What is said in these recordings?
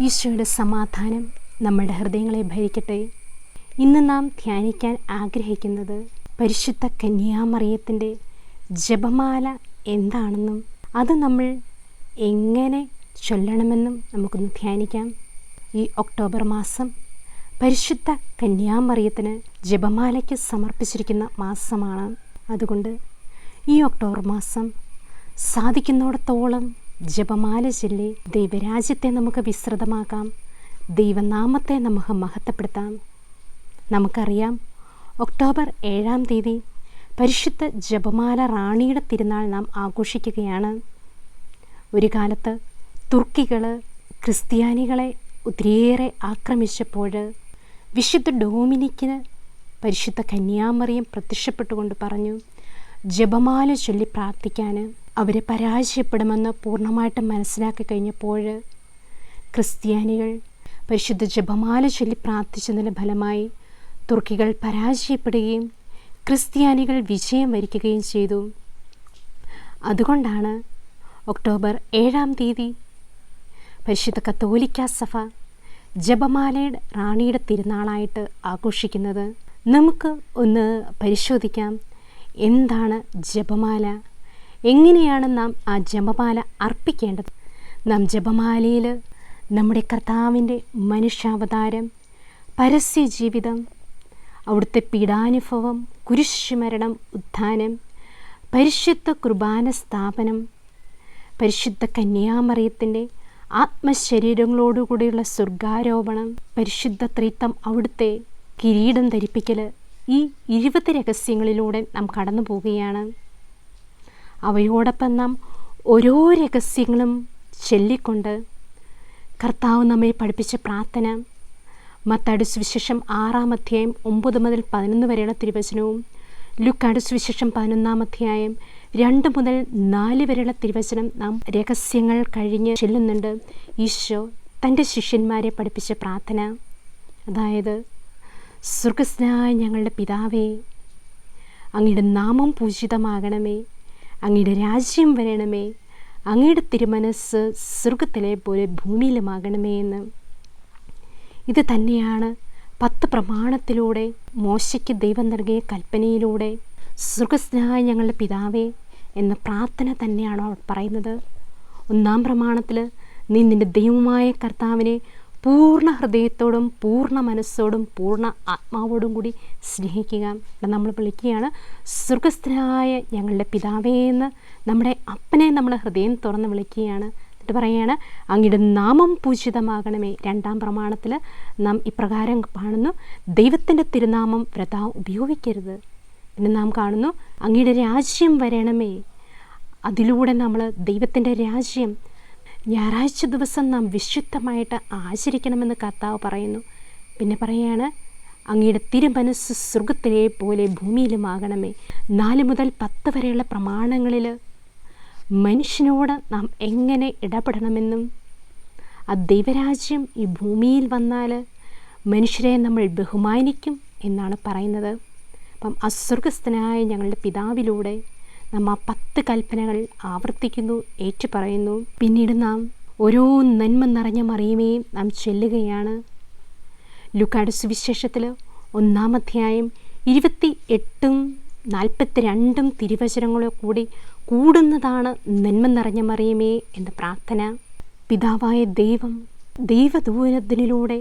ഈശോയുടെ സമാധാനം നമ്മുടെ ഹൃദയങ്ങളെ ഭരിക്കട്ടെ. ഇന്ന് നാം ധ്യാനിക്കാൻ ആഗ്രഹിക്കുന്നത് പരിശുദ്ധ കന്യാമറിയത്തിൻ്റെ ജപമാല എന്താണെന്നും അത് നമ്മൾ എങ്ങനെ ചൊല്ലണമെന്നും നമുക്കൊന്ന് ധ്യാനിക്കാം. ഈ ഒക്ടോബർ മാസം പരിശുദ്ധ കന്യാമറിയത്തിന് ജപമാലയ്ക്ക് സമർപ്പിച്ചിരിക്കുന്ന മാസമാണ്. അതുകൊണ്ട് ഈ ഒക്ടോബർ മാസം സാധിക്കുന്നിടത്തോളം ജപമാല ചൊല്ലി ദൈവരാജ്യത്തെ നമുക്ക് വിസ്തൃതമാക്കാം, ദൈവനാമത്തെ നമുക്ക് മഹത്വപ്പെടുത്താം. നമുക്കറിയാം, ഒക്ടോബർ 7-ാം തീയതി പരിശുദ്ധ ജപമാല റാണിയുടെ തിരുനാൾ നാം ആഘോഷിക്കുകയാണ്. ഒരു കാലത്ത് തുർക്കികൾ ക്രിസ്ത്യാനികളെ ഒത്തിരിയേറെ ആക്രമിച്ചപ്പോൾ വിശുദ്ധ ഡൊമിനിക്കിന് പരിശുദ്ധ കന്യാമറിയം പ്രത്യക്ഷപ്പെട്ടുകൊണ്ട് പറഞ്ഞു, ജപമാല ചൊല്ലി പ്രാർത്ഥിക്കാൻ. അവരെ പരാജയപ്പെടുമെന്ന് പൂർണ്ണമായിട്ടും മനസ്സിലാക്കി കഴിഞ്ഞപ്പോൾ ക്രിസ്ത്യാനികൾ പരിശുദ്ധ ജപമാല ചൊല്ലി പ്രാർത്ഥിച്ചതിൻ്റെ ഫലമായി തുർക്കികൾ പരാജയപ്പെടുകയും ക്രിസ്ത്യാനികൾ വിജയം വരിക്കുകയും ചെയ്തു. അതുകൊണ്ടാണ് ഒക്ടോബർ 7-ാം തീയതി പരിശുദ്ധ കത്തോലിക്ക സഭ ജപമാലയുടെ റാണിയുടെ തിരുനാളായിട്ട് ആഘോഷിക്കുന്നത്. നമുക്ക് ഒന്ന് പരിശോധിക്കാം, എന്താണ് ജപമാല, എങ്ങനെയാണ് നാം ആ ജപമാല അർപ്പിക്കേണ്ടത്. നാം ജപമാലയിൽ നമ്മുടെ കർത്താവിൻ്റെ മനുഷ്യാവതാരം, പരസ്യ ജീവിതം, അവിടുത്തെ പീഡാനുഭവം, കുരിശുമരണം, ഉത്ഥാനം, പരിശുദ്ധ കുർബാന സ്ഥാപനം, പരിശുദ്ധ കന്യാമറിയത്തിൻ്റെ ആത്മശരീരങ്ങളോടുകൂടിയുള്ള സ്വർഗാരോപണം, പരിശുദ്ധ ത്രിത്വം, അവിടുത്തെ കിരീടം ധരിപ്പിക്കൽ, ഈ 20 രഹസ്യങ്ങളിലൂടെ നാം കടന്നു പോവുകയാണ്. അവയോടൊപ്പം നാം ഓരോ രഹസ്യങ്ങളും ചൊല്ലിക്കൊണ്ട് കർത്താവ് നമ്മെ പഠിപ്പിച്ച പ്രാർത്ഥന, മത്തായിയുടെ സുവിശേഷം 6-ാം അധ്യായം 9 മുതൽ 11 വരെയുള്ള തിരുവചനവും, ലൂക്കായുടെ സുവിശേഷം 11-ാം അധ്യായം 2 മുതൽ 4 വരെയുള്ള തിരുവചനം നാം രഹസ്യങ്ങൾ കഴിഞ്ഞ് ചെല്ലുന്നുണ്ട്. ഈശോ തൻ്റെ ശിഷ്യന്മാരെ പഠിപ്പിച്ച പ്രാർത്ഥന, അതായത് സ്വർഗ്ഗസ്ഥനായ ഞങ്ങളുടെ പിതാവേ, അങ്ങയുടെ നാമം പൂജിതമാകണമേ, അങ്ങയുടെ രാജ്യം വരണമേ, അങ്ങയുടെ തിരുമനസ്സ് സ്വർഗത്തിലെ പോലെ ഭൂമിയിലുമാകണമേ എന്ന്. ഇത് തന്നെയാണ് 10 പ്രമാണത്തിലൂടെ മോശയ്ക്ക് ദൈവം നൽകിയ കൽപ്പനയിലൂടെ സ്വർഗ്ഗസ്ഥനായ ഞങ്ങളുടെ പിതാവേ എന്ന പ്രാർത്ഥന തന്നെയാണ് അവർ പറയുന്നത്. 1-ാം പ്രമാണത്തിൽ നീ നിൻ്റെ ദൈവമായ കർത്താവിനെ പൂർണ്ണ ഹൃദയത്തോടും പൂർണ്ണ മനസ്സോടും പൂർണ്ണ ആത്മാവോടും കൂടി സ്നേഹിക്കുക. നമ്മൾ വിളിക്കുകയാണ് സ്വർഗ്ഗസ്ഥനായ ഞങ്ങളുടെ പിതാവേ എന്ന്. നമ്മുടെ അപ്പനെ നമ്മൾ ഹൃദയം തുറന്ന് വിളിക്കുകയാണ്. എന്നിട്ട് പറയുകയാണ്, അങ്ങയുടെ നാമം പൂജിതമാകണമേ. 2-ാം പ്രമാണത്തിൽ നാം ഇപ്രകാരം കാണുന്നു, ദൈവത്തിൻ്റെ തിരുനാമം വൃഥാ ഉപയോഗിക്കരുത്. പിന്നെ നാം കാണുന്നു, അങ്ങയുടെ രാജ്യം വരണമേ. അതിലൂടെ നമ്മൾ ദൈവത്തിൻ്റെ രാജ്യം ഞായറാഴ്ച ദിവസം നാം വിശുദ്ധമായിട്ട് ആചരിക്കണമെന്ന് കർത്താവ് പറയുന്നു. പിന്നെ പറയുകയാണ്, അങ്ങയുടെ തിരുമനസ്സ് സ്വർഗത്തിലെ പോലെ ഭൂമിയിലുമാകണമേ. 4 മുതൽ 10 വരെയുള്ള പ്രമാണങ്ങളിൽ മനുഷ്യനോട് നാം എങ്ങനെ ഇടപെടണമെന്നും, ആ ദൈവരാജ്യം ഈ ഭൂമിയിൽ വന്നാൽ മനുഷ്യരെ നമ്മൾ ബഹുമാനിക്കും എന്നാണ് പറയുന്നത്. അപ്പം അസ്വർഗസ്ഥനായ ഞങ്ങളുടെ പിതാവിലൂടെ നാം ആ 10 കൽപ്പനകൾ ആവർത്തിക്കുന്നു, ഏറ്റുപറയുന്നു. പിന്നീട് നാം ഓരോ നന്മ നിറഞ്ഞ മറിയമേയും നാം ചൊല്ലുകയാണ്. ലൂക്കായുടെ സുവിശേഷത്തിൽ 1-ാം അധ്യായം 28-ഉം 42-ഉം തിരുവചനങ്ങളോ കൂടി കൂടുന്നതാണ് നന്മ നിറഞ്ഞ മറിയമേ എന്ന പ്രാർത്ഥന. പിതാവായ ദൈവം ദൈവദൂതനിലൂടെ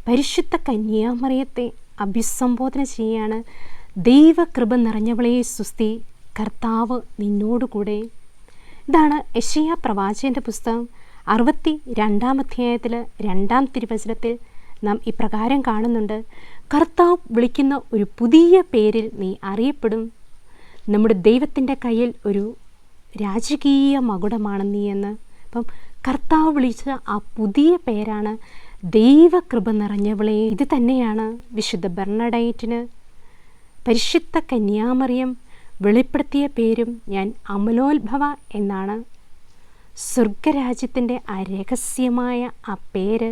പരിശുദ്ധ കന്യാമറിയത്തെ അഭിസംബോധന ചെയ്യാണ്. ദൈവകൃപ നിറഞ്ഞവളെ സുസ്തി, കർത്താവ് നിന്നോടുകൂടെ. ഇതാണ് യെശയ്യാ പ്രവാചകൻ്റെ പുസ്തകം 62-ാം അധ്യായത്തിൽ 2-ാം തിരുവചനത്തിൽ നാം ഇപ്രകാരം കാണുന്നുണ്ട്, കർത്താവ് വിളിക്കുന്ന ഒരു പുതിയ പേരിൽ നീ അറിയപ്പെടും. നമ്മുടെ ദൈവത്തിൻ്റെ കയ്യിൽ ഒരു രാജകീയ മകുടമാണ് നീ എന്ന്. അപ്പം കർത്താവ് വിളിച്ച ആ പുതിയ പേരാണ് ദൈവകൃപ നിറഞ്ഞവളെ. ഇത് തന്നെയാണ് വിശുദ്ധ ബെർണഡൈറ്റിന് പരിശുദ്ധ കന്യാമറിയം വെളിപ്പെടുത്തിയ പേരും. ഞാൻ അമലോത്ഭവ എന്നാണ്. സ്വർഗരാജ്യത്തിൻ്റെ ആ രഹസ്യമായ ആ പേര്,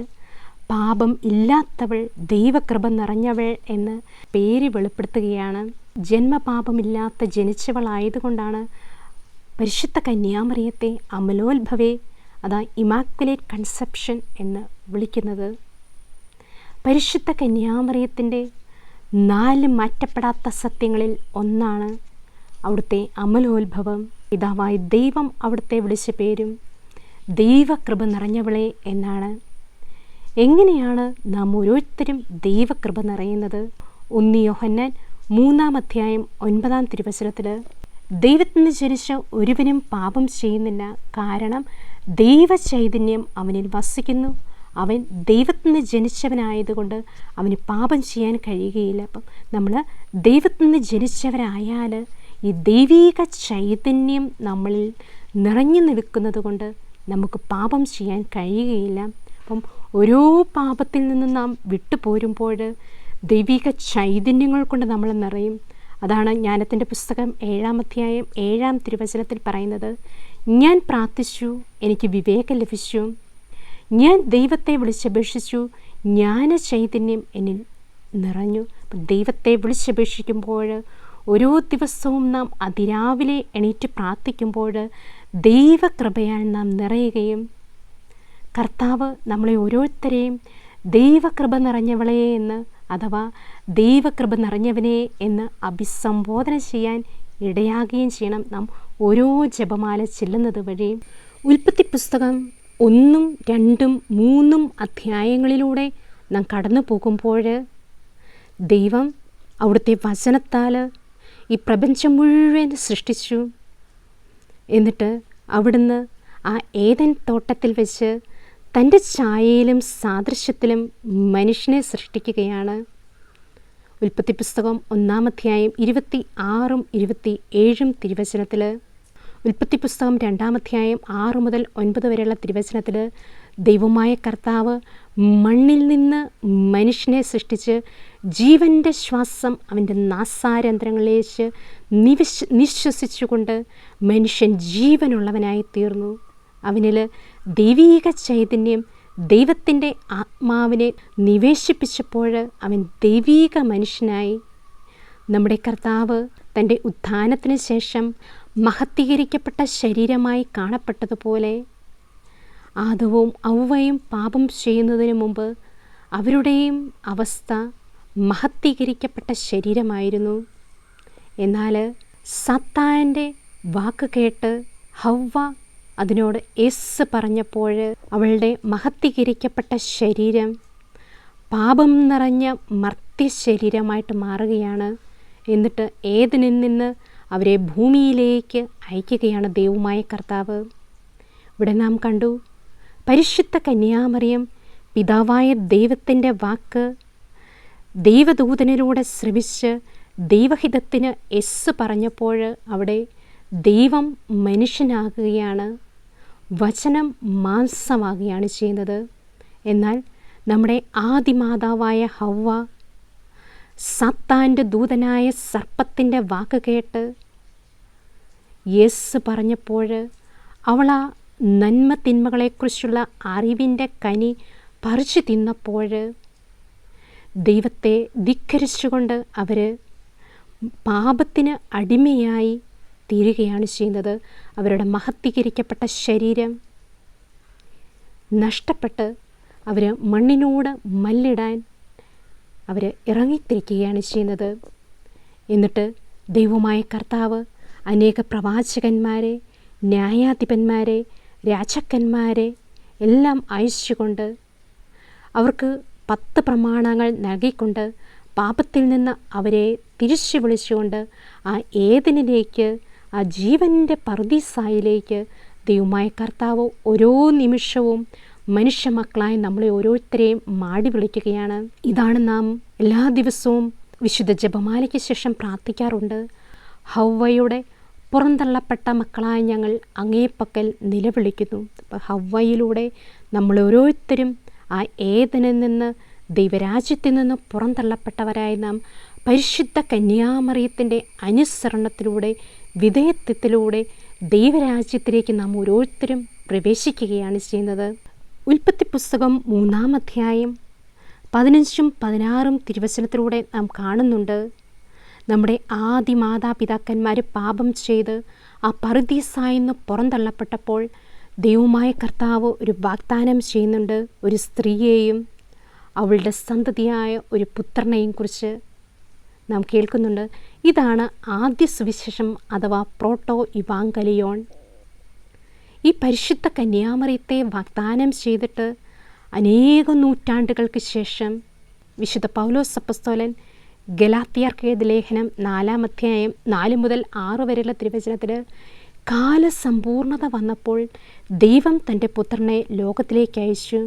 പാപം ഇല്ലാത്തവൾ, ദൈവകൃപ നിറഞ്ഞവൾ എന്ന് പേര് വെളിപ്പെടുത്തുകയാണ്. ജന്മപാപമില്ലാത്ത ജനിച്ചവളായതുകൊണ്ടാണ് പരിശുദ്ധ കന്യാമറിയത്തെ അമലോത്ഭവേ, അതാ ഇമാക്കുലേറ്റ് കൺസെപ്ഷൻ എന്ന് വിളിക്കുന്നത്. പരിശുദ്ധ കന്യാമറിയത്തിൻ്റെ 4 മാറ്റപ്പെടാത്ത സത്യങ്ങളിൽ ഒന്നാണ് അവിടുത്തെ അമലോത്ഭവം. പിതാവായ ദൈവം അവിടുത്തെ വിളിച്ച പേരും ദൈവകൃപ നിറഞ്ഞവളെ എന്നാണ്. എങ്ങനെയാണ് നാം ഓരോരുത്തരും ദൈവകൃപ നിറയുന്നത്? 1 യോഹന്നാൻ 3:9 ദൈവത്തിൽ നിന്ന് ജനിച്ച ഒരുവനും പാപം ചെയ്യുന്നില്ല, കാരണം ദൈവചൈതന്യം അവനിൽ വസിക്കുന്നു. അവൻ ദൈവത്തിൽ നിന്ന് ജനിച്ചവനായതുകൊണ്ട് അവന് പാപം ചെയ്യാൻ കഴിയുകയില്ല. അപ്പം നമ്മൾ ദൈവത്തിൽ നിന്ന് ജനിച്ചവരായാൽ ഈ ദൈവീക ചൈതന്യം നമ്മളിൽ നിറഞ്ഞു നിൽക്കുന്നത് കൊണ്ട് നമുക്ക് പാപം ചെയ്യാൻ കഴിയുകയില്ല. അപ്പം ഓരോ പാപത്തിൽ നിന്നും നാം വിട്ടുപോരുമ്പോൾ ദൈവിക ചൈതന്യങ്ങൾ കൊണ്ട് നമ്മൾ നിറയും. അതാണ് ജ്ഞാനത്തിൻ്റെ പുസ്തകം 7-ാം പറയുന്നത്, ഞാൻ പ്രാർത്ഥിച്ചു, എനിക്ക് വിവേകം ലഭിച്ചു. ഞാൻ ദൈവത്തെ വിളിച്ചപേക്ഷിച്ചു, ജ്ഞാന ചൈതന്യം എന്നിൽ നിറഞ്ഞു. അപ്പം ദൈവത്തെ വിളിച്ചപേക്ഷിക്കുമ്പോൾ ഓരോ ദിവസവും നാം അതിരാവിലെ എണീറ്റ് പ്രാർത്ഥിക്കുമ്പോൾ ദൈവകൃപയാൽ നാം നിറയുകയും കർത്താവ് നമ്മളെ ഓരോരുത്തരെയും ദൈവകൃപ നിറഞ്ഞവളെ എന്ന് അഥവാ ദൈവകൃപ നിറഞ്ഞവനെ എന്ന് അഭിസംബോധന ചെയ്യാൻ ഇടയാകുകയും ചെയ്യണം നാം ഓരോ ജപമാല ചെല്ലുന്നത് വഴി. ഉൽപ്പത്തി പുസ്തകം 1, 2, 3 അധ്യായങ്ങളിലൂടെ നാം കടന്നു പോകുമ്പോൾ ദൈവം അവിടുത്തെ വചനത്താൽ ഈ പ്രപഞ്ചം മുഴുവൻ സൃഷ്ടിച്ചു. എന്നിട്ട് അവിടുന്ന് ആ ഏദൻ തോട്ടത്തിൽ വെച്ച് തൻ്റെ ഛായയിലും സാദൃശ്യത്തിലും മനുഷ്യനെ സൃഷ്ടിക്കുകയാണ്. ഉൽപ്പത്തി പുസ്തകം 1-ാം അധ്യായം 26-ഉം 27-ഉം തിരുവചനത്തിൽ, ഉൽപ്പത്തി പുസ്തകം 2-ാം അധ്യായം 6 മുതൽ 9 വരെയുള്ള തിരുവചനത്തിൽ ദൈവമായ കർത്താവ് മണ്ണിൽ നിന്ന് മനുഷ്യനെ സൃഷ്ടിച്ച് ജീവൻ്റെ ശ്വാസം അവൻ്റെ നാസാരന്ധ്രങ്ങളിലേക്ക് നിശ്വസിച്ചുകൊണ്ട് മനുഷ്യൻ ജീവനുള്ളവനായി തീർന്നു. അവനിൽ ദൈവീക ചൈതന്യം ദൈവത്തിൻ്റെ ആത്മാവിനെ നിവേശിപ്പിച്ചപ്പോൾ അവൻ ദൈവീക മനുഷ്യനായി. നമ്മുടെ കർത്താവ് തൻ്റെ ഉത്ഥാനത്തിന് ശേഷം മഹത്വീകരിക്കപ്പെട്ട ശരീരമായി കാണപ്പെട്ടതുപോലെ ആദവും ഔവയും പാപം ചെയ്യുന്നതിന് മുമ്പ് അവരുടെയും അവസ്ഥ മഹത്വീകരിക്കപ്പെട്ട ശരീരമായിരുന്നു. എന്നാൽ സാത്താൻ്റെ വാക്ക് കേട്ട് ഹവ്വ അതിനോട് യെസ് പറഞ്ഞപ്പോൾ അവളുടെ മഹത്വീകരിക്കപ്പെട്ട ശരീരം പാപം നിറഞ്ഞ മർത്യ ശരീരമായിട്ട് മാറുകയാണ്. എന്നിട്ട് ഏദനിൽ നിന്ന് അവരെ ഭൂമിയിലേക്ക് അയക്കുകയാണ് ദൈവമായ കർത്താവ്. ഇവിടെ നാം കണ്ടു, പരിശുദ്ധ കന്യാമറിയം പിതാവായ ദൈവത്തിൻ്റെ വാക്ക് ദൈവദൂതനിലൂടെ ശ്രവിച്ച് ദൈവഹിതത്തിന് യെസ് പറഞ്ഞപ്പോൾ അവിടെ ദൈവം മനുഷ്യനാകുകയാണ്, വചനം മാംസമാകുകയാണ് ചെയ്യുന്നത്. എന്നാൽ നമ്മുടെ ആദിമാതാവായ ഹവ്വ സാത്താൻ്റെ ദൂതനായ സർപ്പത്തിൻ്റെ വാക്ക് കേട്ട് യെസ് പറഞ്ഞപ്പോൾ അവൾ ആ നന്മ തിന്മകളെക്കുറിച്ചുള്ള അറിവിൻ്റെ കനി പറിച്ചു തിന്നപ്പോൾ ദൈവത്തെ ധിക്കരിച്ചുകൊണ്ട് അവർ പാപത്തിന് അടിമയായി തീരുകയാണ് ചെയ്യുന്നത്. അവരുടെ മഹത്വീകരിക്കപ്പെട്ട ശരീരം നഷ്ടപ്പെട്ട് അവർ മണ്ണിനോട് മല്ലിടാൻ അവർ ഇറങ്ങിത്തിരിക്കുകയാണ് ചെയ്യുന്നത്. എന്നിട്ട് ദൈവമായ കർത്താവ് അനേക പ്രവാചകന്മാരെ, ന്യായാധിപന്മാരെ, രാജാക്കന്മാരെ എല്ലാം അയച്ചുകൊണ്ട് അവർക്ക് 10 പ്രമാണങ്ങൾ നൽകിക്കൊണ്ട് പാപത്തിൽ നിന്ന് അവരെ തിരിച്ചു വിളിച്ചുകൊണ്ട് ആ ഏദനിലേക്ക്, ആ ജീവൻ്റെ പറുദീസായിലേക്ക് ദൈവമായ കർത്താവ് ഓരോ നിമിഷവും മനുഷ്യ മക്കളായി നമ്മളെ ഓരോരുത്തരെയും മാടി വിളിക്കുകയാണ്. ഇതാണ് നാം എല്ലാ ദിവസവും വിശുദ്ധ ജപമാലയ്ക്ക് ശേഷം പ്രാർത്ഥിക്കാറുണ്ട്. ഹവ്വയുടെ പുറന്തള്ളപ്പെട്ട മക്കളായ ഞങ്ങൾ അങ്ങേപ്പക്കൽ നിലവിളിക്കുന്നു. അപ്പോൾ ഹവ്വയിലൂടെ നമ്മൾ ഓരോരുത്തരും ആ ഏദനിൽ നിന്ന്, ദൈവരാജ്യത്തിൽ നിന്ന് പുറന്തള്ളപ്പെട്ടവരായി നാം പരിശുദ്ധ കന്യാമറിയത്തിൻ്റെ അനുസരണത്തിലൂടെ, വിധേയത്വത്തിലൂടെ ദൈവരാജ്യത്തിലേക്ക് നാം ഓരോരുത്തരും പ്രവേശിക്കുകയാണ് ചെയ്യുന്നത്. ഉൽപ്പത്തി പുസ്തകം 3-ാം അധ്യായം 15-ഉം 16-ഉം തിരുവചനത്തിലൂടെ നാം കാണുന്നുണ്ട്, നമ്മുടെ ആദിമാതാപിതാക്കന്മാർ പാപം ചെയ്ത് ആ പറുദീസായിന്ന് പുറന്തള്ളപ്പെട്ടപ്പോൾ ദൈവമായ കർത്താവ് ഒരു വാഗ്ദാനം ചെയ്യുന്നുണ്ട്. ഒരു സ്ത്രീയെയും അവളുടെ സന്തതിയായ ഒരു പുത്രനെയും കുറിച്ച് നാം കേൾക്കുന്നുണ്ട്. ഇതാണ് ആദ്യ സുവിശേഷം അഥവാ പ്രോട്ടോ ഇവാങ്കലിയോൺ. ഈ പരിശുദ്ധ കന്യാമറിയത്തെ വാഗ്ദാനം ചെയ്തിട്ട് അനേകം നൂറ്റാണ്ടുകൾക്ക് ശേഷം വിശുദ്ധ പൗലോസ് അപ്പോസ്തലൻ ഗലാത്യർക്ക് എഴുതിയ ലേഖനം 4-ാം അധ്യായം 4 മുതൽ 6 വരെയുള്ള തിരുവചനത്തിൽ കാലസമ്പൂർണത വന്നപ്പോൾ ദൈവം തൻ്റെ പുത്രനെ ലോകത്തിലേക്ക് അയച്ചു.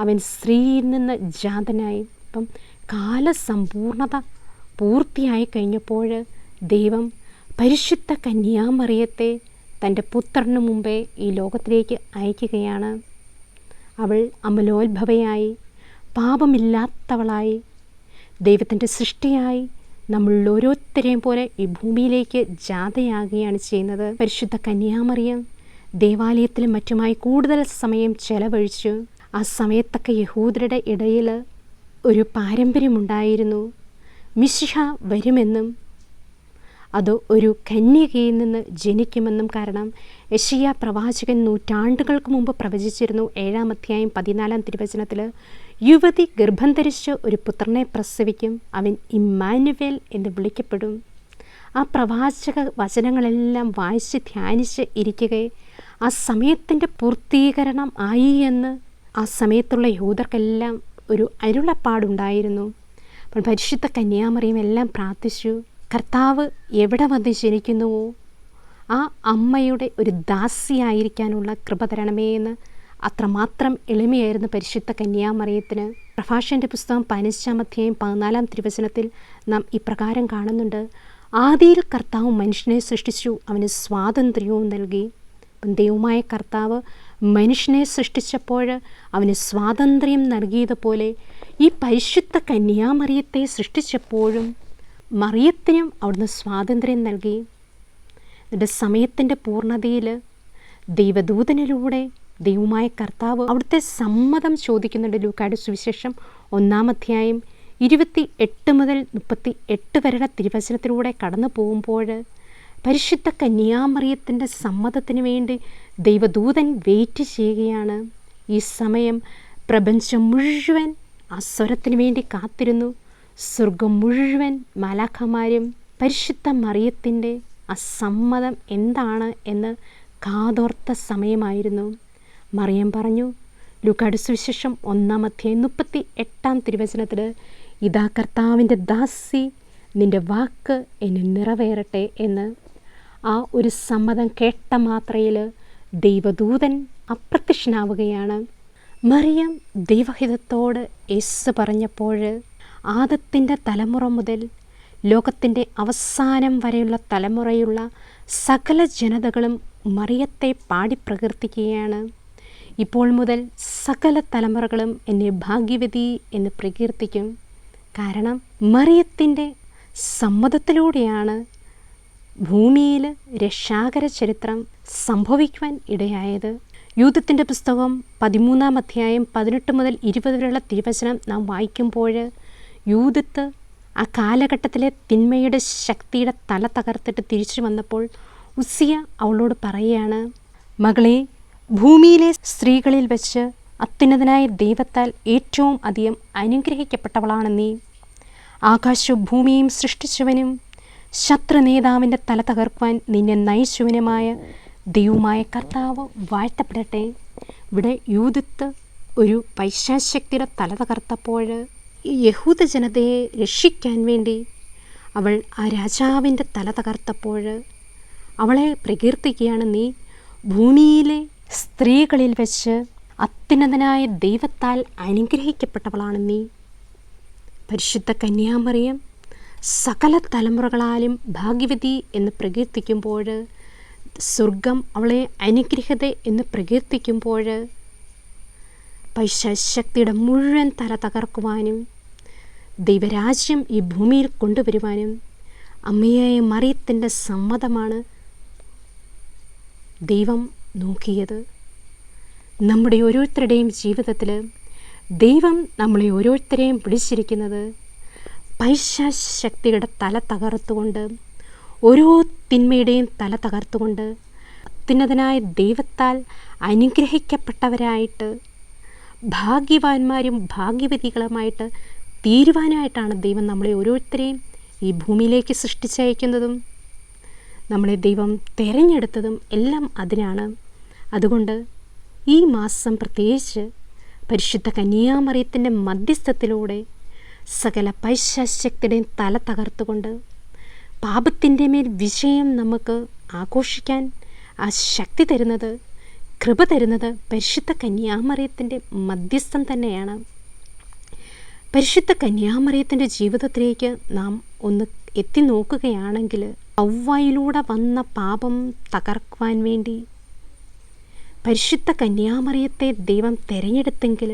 അവൻ സ്ത്രീയിൽ നിന്ന് ജാതനായി. അപ്പം കാലസമ്പൂർണത പൂർത്തിയായി കഴിഞ്ഞപ്പോൾ ദൈവം പരിശുദ്ധ കന്യാമറിയത്തെ തൻ്റെ പുത്രന് മുമ്പേ ഈ ലോകത്തിലേക്ക് അയക്കുകയാണ്. അവൾ അമലോത്ഭവയായി, പാപമില്ലാത്തവളായി, ദൈവത്തിൻ്റെ സൃഷ്ടിയായി നമ്മൾ ഓരോരുത്തരെയും പോലെ ഈ ഭൂമിയിലേക്ക് ജാതയാകുകയാണ് ചെയ്യുന്നത്. പരിശുദ്ധ കന്യാമറിയം ദേവാലയത്തിലും മറ്റുമായി കൂടുതൽ സമയം ചെലവഴിച്ചു. ആ സമയത്തൊക്കെ യഹൂദരുടെ ഇടയിൽ ഒരു പാരമ്പര്യമുണ്ടായിരുന്നു. മിശിഹ വരുമെന്നും അത് ഒരു കന്യകയിൽ നിന്ന് ജനിക്കുമെന്നും. കാരണം യെശയ്യാ പ്രവാചകൻ നൂറ്റാണ്ടുകൾക്ക് മുമ്പ് പ്രവചിച്ചിരുന്നു. 7-ാം അധ്യായം 14-ാം തിരുവചനത്തിൽ യുവതി ഗർഭം ധരിച്ച് ഒരു പുത്രനെ പ്രസവിക്കും, അവൻ ഇമ്മാനുവേൽ എന്ന് വിളിക്കപ്പെടും. ആ പ്രവാചക വചനങ്ങളെല്ലാം വായിച്ച് ധ്യാനിച്ച് ഇരിക്കുകയെ ആ സമയത്തിൻ്റെ പൂർത്തീകരണം ആയി എന്ന് ആ സമയത്തുള്ള യഹൂദർക്കെല്ലാം ഒരു അരുളപ്പാടുണ്ടായിരുന്നു. അപ്പോൾ പരിശുദ്ധ കന്യാമറിയം എല്ലാം പ്രാർത്ഥിച്ചു, കർത്താവ് എവിടെ വന്ന് ജനിക്കുന്നുവോ ആ അമ്മയുടെ ഒരു ദാസിയായിരിക്കാനുള്ള കൃപ തരണമേ എന്ന്. അത്രമാത്രം എളിമയായിരുന്നു പരിശുദ്ധ കന്യാമറിയത്തിന്. പ്രഭാഷകൻ്റെ പുസ്തകം 15-ാം അധ്യായം 14-ാം തിരുവചനത്തിൽ നാം ഇപ്രകാരം കാണുന്നുണ്ട്, ആദിയിൽ കർത്താവ് മനുഷ്യനെ സൃഷ്ടിച്ചു, അവന് സ്വാതന്ത്ര്യവും നൽകി. ദൈവമായ കർത്താവ് മനുഷ്യനെ സൃഷ്ടിച്ചപ്പോൾ അവന് സ്വാതന്ത്ര്യം നൽകിയതുപോലെ ഈ പരിശുദ്ധ കന്യാമറിയത്തെ സൃഷ്ടിച്ചപ്പോഴും മറിയത്തിനും അവിടുന്ന് സ്വാതന്ത്ര്യം നൽകി. എന്നിട്ട് സമയത്തിൻ്റെ പൂർണ്ണതയിൽ ദൈവദൂതനിലൂടെ ദൈവമായ കർത്താവ് അവിടുത്തെ സമ്മതം ചോദിക്കുന്നുണ്ട്. ലൂക്കായുടെ സുവിശേഷം 1-ാം അധ്യായം 28 മുതൽ 38 വരെയുള്ള തിരുവചനത്തിലൂടെ കടന്നു പോകുമ്പോൾ പരിശുദ്ധ കന്യാമറിയത്തിൻ്റെ സമ്മതത്തിന് വേണ്ടി ദൈവദൂതൻ വെയിറ്റ് ചെയ്യുകയാണ്. ഈ സമയം പ്രപഞ്ചം മുഴുവൻ ആ സ്വരത്തിന് വേണ്ടി കാത്തിരുന്നു. സ്വർഗം മുഴുവൻ മാലാഖമാരും പരിശുദ്ധ മറിയത്തിൻ്റെ ആ സമ്മതം എന്താണ് എന്ന് കാതോർത്ത സമയമായിരുന്നു. മറിയം പറഞ്ഞു, ലൂക്കായുടെ സുവിശേഷം 1-ാം അധ്യായം 38-ാം തിരുവചനത്തിൽ, ഇതാ കർത്താവിൻ്റെ ദാസി, നിൻ്റെ വാക്ക് എന്നെ നിറവേറട്ടെ എന്ന്. ആ ഒരു സമ്മതം കേട്ട മാത്രയിൽ ദൈവദൂതൻ അപ്രത്യക്ഷനാവുകയാണ്. മറിയം ദൈവഹിതത്തോട് യേശു പറഞ്ഞപ്പോൾ ആദത്തിൻ്റെ തലമുറ മുതൽ ലോകത്തിൻ്റെ അവസാനം വരെയുള്ള തലമുറയുള്ള സകല ജനതകളും മറിയത്തെ പാടി പ്രകീർത്തിക്കുകയാണ്. ഇപ്പോൾ മുതൽ സകല തലമുറകളും എന്നെ ഭാഗ്യവതി എന്ന് പ്രകീർത്തിക്കും. കാരണം മറിയത്തിൻ്റെ സമ്മതത്തിലൂടെയാണ് ഭൂമിയിൽ രക്ഷാകര ചരിത്രം സംഭവിക്കുവാൻ ഇടയായത്. യൂദത്തിൻ്റെ പുസ്തകം 13-ാം അധ്യായം 18 മുതൽ 20 വരെയുള്ള തിരുവചനം നാം വായിക്കുമ്പോൾ യൂദത്ത് ആ കാലഘട്ടത്തിലെ തിന്മയുടെ ശക്തിയുടെ തല തകർത്തിട്ട് തിരിച്ചു വന്നപ്പോൾ ഉസ്സിയ അവളോട് പറയുകയാണ്, മകളെ, ഭൂമിയിലെ സ്ത്രീകളിൽ വെച്ച് അത്യുന്നതനായ ദൈവത്താൽ ഏറ്റവും അധികം അനുഗ്രഹിക്കപ്പെട്ടവളാണ് നീ. ആകാശവും ഭൂമിയും സൃഷ്ടിച്ചവനും ശത്രു നേതാവിൻ്റെ തല തകർക്കുവാൻ നിന്നെ നയിച്ചവനുമായ ദൈവമായ കർത്താവ് വാഴ്ത്തപ്പെടട്ടെ. ഇവിടെ യൂദത്ത് ഒരു പൈശാചശക്തിയുടെ തല തകർത്തപ്പോൾ യഹൂദ ജനതയെ രക്ഷിക്കാൻ വേണ്ടി അവൾ ആ രാജാവിൻ്റെ തല തകർത്തപ്പോൾ അവളെ പ്രകീർത്തിക്കുകയാണ്, നീ ഭൂമിയിലെ സ്ത്രീകളിൽ വെച്ച് അത്യുന്നതനായ ദൈവത്താൽ അനുഗ്രഹിക്കപ്പെട്ടവളാണ് നീ. പരിശുദ്ധ കന്യാമറിയം സകല തലമുറകളാലും ഭാഗ്യവതി എന്ന് പ്രകീർത്തിക്കുമ്പോൾ, സ്വർഗം അവളെ അനുഗ്രഹത എന്ന് പ്രകീർത്തിക്കുമ്പോൾ, പൈശാചശക്തിയുടെ മുഴുവൻ തല തകർക്കുവാനും ദൈവരാജ്യം ഈ ഭൂമിയിൽ കൊണ്ടുവരുവാനും അമ്മയായ മറിയത്തിൻ്റെ സമ്മതമാണ് ദൈവം നോക്കിയത്. നമ്മുടെ ഓരോരുത്തരുടെയും ജീവിതത്തിൽ ദൈവം നമ്മളെ ഓരോരുത്തരെയും വിളിച്ചിരിക്കുന്നത് പൈശാചശക്തിയുടെ തല തകർത്തുകൊണ്ട്, ഓരോ തിന്മയുടെയും തല തകർത്തുകൊണ്ട് അത്യുന്നതനായ ദൈവത്താൽ അനുഗ്രഹിക്കപ്പെട്ടവരായിട്ട് ഭാഗ്യവാന്മാരും ഭാഗ്യവതികളുമായിട്ട് തീരുവാനായിട്ടാണ് ദൈവം നമ്മളെ ഓരോരുത്തരെയും ഈ ഭൂമിയിലേക്ക് സൃഷ്ടിച്ചയക്കുന്നതും നമ്മളെ ദൈവം തിരഞ്ഞെടുത്തതും എല്ലാം അതിനാണ്. അതുകൊണ്ട് ഈ മാസം പ്രത്യേകിച്ച് പരിശുദ്ധ കന്യാമറിയത്തിൻ്റെ മധ്യസ്ഥത്തിലൂടെ സകല പൈശാചികതയുടെയും തല തകർത്തുകൊണ്ട് പാപത്തിൻ്റെ മേൽ വിജയം നമുക്ക് ആഘോഷിക്കാൻ ആ ശക്തി തരുന്നത്, കൃപ തരുന്നത് പരിശുദ്ധ കന്യാമറിയത്തിൻ്റെ മധ്യസ്ഥം തന്നെയാണ്. പരിശുദ്ധ കന്യാമറിയത്തിൻ്റെ ജീവിതത്തിലേക്ക് നാം ഒന്ന് എത്തി നോക്കുകയാണെങ്കിൽ, ഹവ്വായിലൂടെ വന്ന പാപം തകർക്കുവാൻ വേണ്ടി പരിശുദ്ധ കന്യാമറിയത്തെ ദൈവം തിരഞ്ഞെടുത്തെങ്കിൽ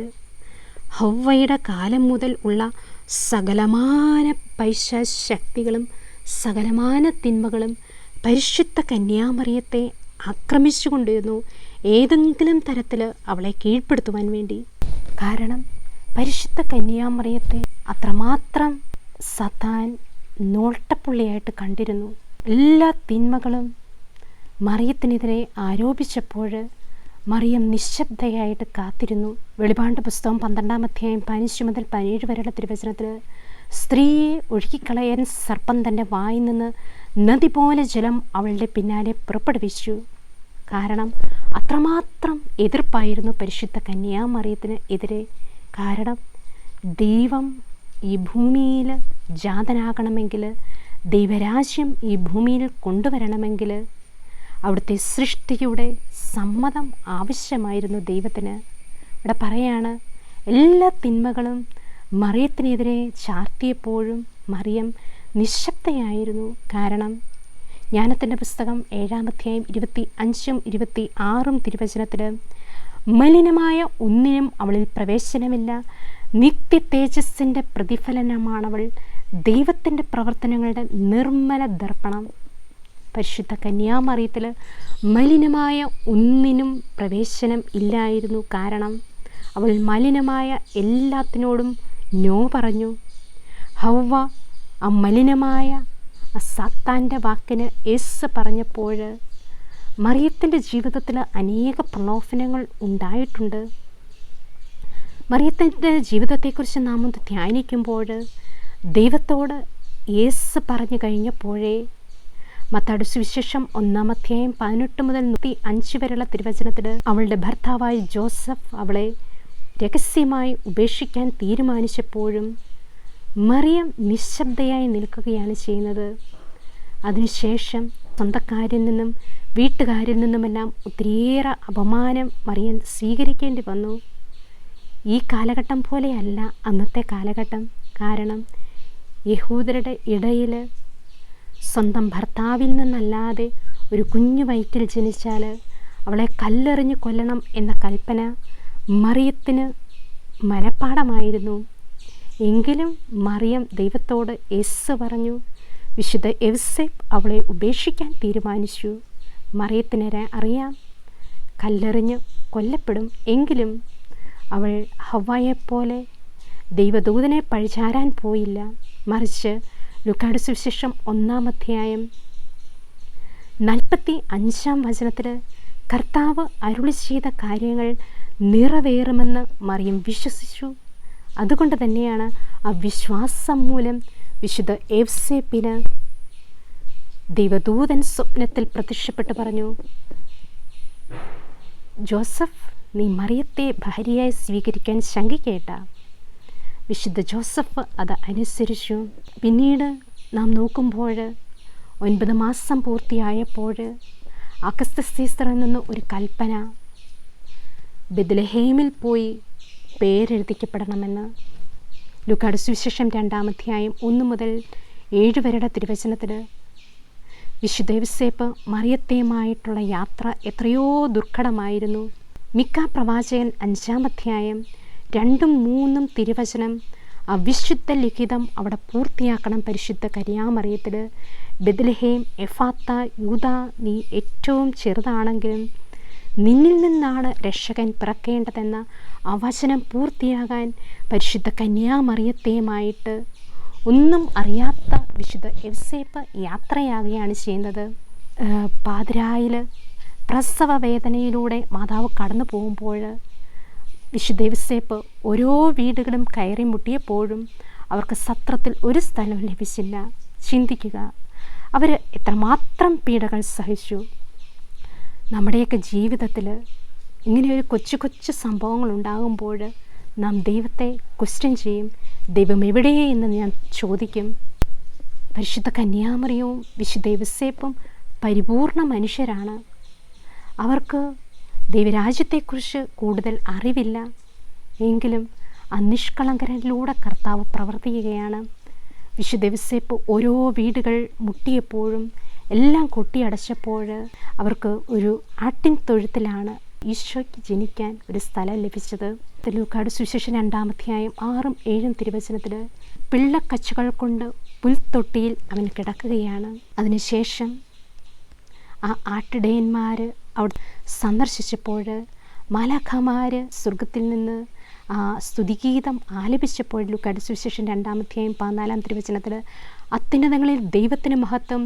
ഹവ്വയുടെ കാലം മുതൽ ഉള്ള സകലമാന പൈശാചികശക്തികളും സകലമാന തിന്മകളും പരിശുദ്ധ കന്യാമറിയത്തെ ആക്രമിച്ചു കൊണ്ടിരുന്നു, ഏതെങ്കിലും തരത്തിൽ അവളെ കീഴ്പ്പെടുത്തുവാൻ വേണ്ടി. കാരണം പരിശുദ്ധ കന്യാമറിയത്തെ അത്രമാത്രം സത്താൻ നോട്ടപ്പുള്ളിയായിട്ട് കണ്ടിരുന്നു. എല്ലാ തിന്മകളും മറിയത്തിനെതിരെ ആരോപിച്ചപ്പോൾ മറിയം നിശബ്ദയായിട്ട് കാത്തിരുന്നു. വെളിപാട് പുസ്തകം 12-ാം അധ്യായം 15 മുതൽ 17 വരെയുള്ള തിരുവചനത്തിൽ, സ്ത്രീയെ ഒഴുക്കിക്കളയാൻ സർപ്പം തൻ്റെ വായിൽ നിന്ന് നദി പോലെ ജലം അവളുടെ പിന്നാലെ പുറപ്പെടുവിച്ചു. കാരണം അത്രമാത്രം എതിർപ്പായിരുന്നു പരിശുദ്ധ കന്യാമറിയത്തിന് എതിരെ. കാരണം ദൈവം ഈ ഭൂമിയിൽ ജാതനാകണമെങ്കിൽ, ദൈവരാജ്യം ഈ ഭൂമിയിൽ കൊണ്ടുവരണമെങ്കിൽ അവിടുത്തെ സൃഷ്ടിയുടെ സമ്മതം ആവശ്യമായിരുന്നു ദൈവത്തിന്. ഇവിടെ പറയാണ്, എല്ലാ തിന്മകളും മറിയത്തിനെതിരെ ചാർത്തിയപ്പോഴും മറിയം നിശബ്ദയായിരുന്നു. കാരണം ജ്ഞാനത്തിൻ്റെ പുസ്തകം 7-ാം അധ്യായം 25-ഉം 26-ഉം തിരുവചനത്തിൽ, മലിനമായ ഒന്നിനും അവളിൽ പ്രവേശനമില്ല, നിത്യ തേജസ്സിൻ്റെ പ്രതിഫലനമാണവൾ, ദൈവത്തിൻ്റെ പ്രവർത്തനങ്ങളുടെ നിർമ്മല ദർപ്പണം. പരിശുദ്ധ കന്യാമറിയത്തിൽ മലിനമായ ഒന്നിനും പ്രവേശനം ഇല്ലായിരുന്നു. കാരണം അവൾ മലിനമായ എല്ലാത്തിനോടും നോ പറഞ്ഞു. ഹവ്വ ആ മലിനമായ ആ സാത്താൻ്റെ വാക്കിന് യെസ് പറഞ്ഞപ്പോൾ മറിയത്തിൻ്റെ ജീവിതത്തിൽ അനേക പ്രലോഭനങ്ങൾ ഉണ്ടായിട്ടുണ്ട്. മറിയത്തിൻ്റെ ജീവിതത്തെക്കുറിച്ച് നാം ഒന്ന് ധ്യാനിക്കുമ്പോൾ ദൈവത്തോട് യേസ് പറഞ്ഞു കഴിഞ്ഞപ്പോഴേ മത്തായിയുടെ സുവിശേഷം 1-ാം അധ്യായം 18 മുതൽ 35 വരെയുള്ള തിരുവചനത്തിൽ, അവളുടെ ഭർത്താവായ ജോസഫ് അവളെ രഹസ്യമായി ഉപേക്ഷിക്കാൻ തീരുമാനിച്ചപ്പോഴും മറിയം നിശബ്ദയായി നിൽക്കുകയാണ് ചെയ്യുന്നത്. അതിനുശേഷം സ്വന്തക്കാരിൽ നിന്നും വീട്ടുകാരിൽ നിന്നുമെല്ലാം ഒത്തിരിയേറെ അപമാനം മറിയം സ്വീകരിക്കേണ്ടി വന്നു. ഈ കാലഘട്ടം പോലെയല്ല അന്നത്തെ കാലഘട്ടം. കാരണം യഹൂദരുടെ ഇടയിൽ സ്വന്തം ഭർത്താവിൽ നിന്നല്ലാതെ ഒരു കുഞ്ഞു വയറ്റിൽ ജനിച്ചാൽ അവളെ കല്ലെറിഞ്ഞ് കൊല്ലണം എന്ന കൽപ്പന മറിയത്തിന് മനഃപ്പാഠമായിരുന്നു. എങ്കിലും മറിയം ദൈവത്തോട് യെസ് പറഞ്ഞു. വിശുദ്ധ യൗസേപ്പ് അവളെ ഉപേക്ഷിക്കാൻ തീരുമാനിച്ചു. മറിയത്തിന് അറിയാം കല്ലെറിഞ്ഞ് കൊല്ലപ്പെടും. എങ്കിലും അവൾ ഹവ്വായെപ്പോലെ ദൈവദൂതനെ പഴിചാരാൻ പോയില്ല. മറിച്ച് ലൂക്കായുടെ സുവിശേഷം 1-ാം അധ്യായം 45-ാം വചനത്തിൽ കർത്താവ് അരുളി ചെയ്ത കാര്യങ്ങൾ നിറവേറുമെന്ന് മറിയം വിശ്വസിച്ചു. അതുകൊണ്ട് തന്നെയാണ് ആ വിശ്വാസം മൂലം വിശുദ്ധ യൗസേപ്പിന് ദൈവദൂതൻ സ്വപ്നത്തിൽ പ്രത്യക്ഷപ്പെട്ട് പറഞ്ഞു, ജോസഫ്, നീ മറിയത്തെ ഭാര്യയായി സ്വീകരിക്കാൻ ശങ്കിക്കേട്ട. വിശുദ്ധ ജോസഫ് അത് അനുസരിച്ചു. പിന്നീട് നാം നോക്കുമ്പോൾ 9 മാസം പൂർത്തിയായപ്പോൾ അഗസ്തസ് സീസറിൽ നിന്ന് ഒരു കൽപ്പന, ബെത്ലഹേമിൽ പോയി പേരെഴുതിക്കപ്പെടണമെന്ന്. ലൂക്കായുടെ സുവിശേഷം 2-ാം അധ്യായം 1 മുതൽ 7 വരെയുടെ തിരുവചനത്തിൽ വിശുദ്ധ യൗസേപ്പ് മറിയത്തെയുമായിട്ടുള്ള യാത്ര എത്രയോ ദുർഘടമായിരുന്നു. മിക്ക പ്രവാചകൻ 5-ാം അധ്യായം 2-ഉം 3-ഉം തിരുവചനം ആ വിശുദ്ധ ലിഖിതം അവിടെ പൂർത്തിയാക്കണം. പരിശുദ്ധ കന്യാമറിയത്തിൽ ബെത്ലഹേം എഫാത്ത, യൂദാ, നീ ഏറ്റവും ചെറുതാണെങ്കിലും നിന്നിൽ നിന്നാണ് രക്ഷകൻ പിറക്കേണ്ടതെന്ന ആ വചനം പൂർത്തിയാകാൻ പരിശുദ്ധ കന്യാമറിയത്തെയുമായിട്ട് ഒന്നും അറിയാത്ത വിശുദ്ധ യൗസേപ്പ് യാത്രയാകുകയാണ് ചെയ്യുന്നത്. പാതിരായിൽ പ്രസവ വേദനയിലൂടെ മാതാവ് കടന്നു പോകുമ്പോൾ വിശുദ്ധ യൗസേപ്പ് ഓരോ വീടുകളും കയറി മുട്ടിയപ്പോഴും അവർക്ക് സത്രത്തിൽ ഒരു സ്ഥലവും ലഭിച്ചില്ല. ചിന്തിക്കുക, അവർ എത്രമാത്രം പീഡകൾ സഹിച്ചു. നമ്മുടെയൊക്കെ ജീവിതത്തിൽ ഇങ്ങനെയൊരു കൊച്ചു കൊച്ചു സംഭവങ്ങൾ ഉണ്ടാകുമ്പോൾ നാം ദൈവത്തെ ക്വസ്റ്റ്യൻ ചെയ്യും. ദൈവം എവിടെ എന്ന് ഞാൻ ചോദിക്കും. പരിശുദ്ധ കന്യാമറിയവും വിശുദ്ധ യൗസേപ്പും പരിപൂർണ മനുഷ്യരാണ്. അവർക്ക് ദൈവരാജ്യത്തെക്കുറിച്ച് കൂടുതൽ അറിവില്ല. എങ്കിലും നിഷ്കളങ്കരിലൂടെ കർത്താവ് പ്രവർത്തിക്കുകയാണ്. വിശുദ്ധ യൗസേപ്പ് ഓരോ വീടുകൾ മുട്ടിയപ്പോഴും എല്ലാം കൊട്ടിയടച്ചപ്പോൾ അവർക്ക് ഒരു ആട്ടിൻ തൊഴുത്തിലാണ് ഈശോയ്ക്ക് ജനിക്കാൻ ഒരു സ്ഥലം ലഭിച്ചത്. ലൂക്കായുടെ സുവിശേഷം 2-ാം അധ്യായം 6-7 തിരുവചനത്തിൽ പിള്ളക്കച്ചുകൾ കൊണ്ട് പുൽത്തൊട്ടിയിൽ അവൻ കിടക്കുകയാണ്. അതിനുശേഷം ആ ആട്ടിടയന്മാർ അവിടെ സന്ദർശിച്ചപ്പോൾ മാലാഖമാർ സ്വർഗത്തിൽ നിന്ന് സ്തുതിഗീതം ആലപിച്ചപ്പോൾ ലൂക്കായുടെ സുവിശേഷം 2-ാം അധ്യായം 14-ാം തിരുവചനത്തിൽ അത്യുന്നതങ്ങളിൽ ദൈവത്തിന് മഹത്വം,